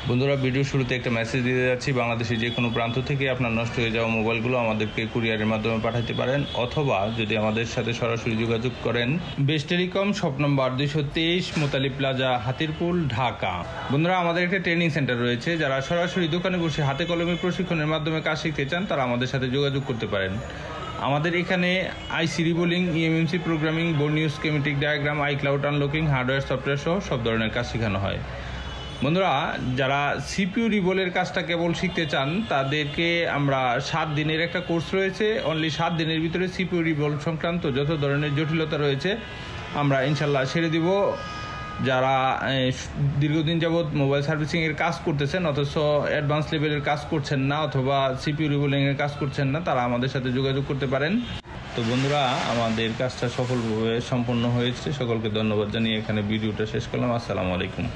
বন্ধুরা, ভিডিও শুরুতে একটা মেসেজ দিতে যাচ্ছি। বাংলাদেশের যে কোনো প্রান্ত থেকে আপনার নষ্ট হয়ে যাওয়া মোবাইলগুলো আমাদেরকে কুরিয়ারের মাধ্যমে পাঠাতে পারেন, অথবা যদি আমাদের সাথে সরাসরি যোগাযোগ করেন best telecom, shop number 223, মোতালি plaza, Hatirpool, Dhaka. বন্ধুরা, আমাদের একটা ট্রেনিং সেন্টার রয়েছে। যারা সরাসরি দোকানে বসে হাতে কলমে প্রশিক্ষণের মাধ্যমে কাজ শিখতে চান তারা আমাদের সাথে যোগাযোগ করতে পারেন। আমাদের এখানে IC reballing, eMMC programming, board schematic diagram, iCloud unlocking, hardware software সহ সব ধরনের কাজ শেখানো হয়। বন্ধুরা, যারা সিপিইউ রিবোলের কাজটা কেবল শিখতে চান তাদেরকে আমরা 7 দিনের একটা কোর্স রয়েছে। অনলি 7 দিনের ভিতরে সিপিইউ রিবোল সংক্রান্ত যত ধরনের জটিলতা রয়েছে আমরা ইনশাল্লাহ সেরে দিব। যারা দীর্ঘদিন যাবৎ মোবাইল সার্ভিসিংয়ের কাজ করতেছেন অথচ অ্যাডভান্স লেভেলের কাজ করছেন না, অথবা সিপিইউ রিবোলিংয়ের কাজ করছেন না, তারা আমাদের সাথে যোগাযোগ করতে পারেন। তো বন্ধুরা, আমাদের কাজটা সফলভাবে সম্পন্ন হয়েছে। সকলকে ধন্যবাদ জানিয়ে এখানে ভিডিওটা শেষ করলাম। আসসালামু আলাইকুম।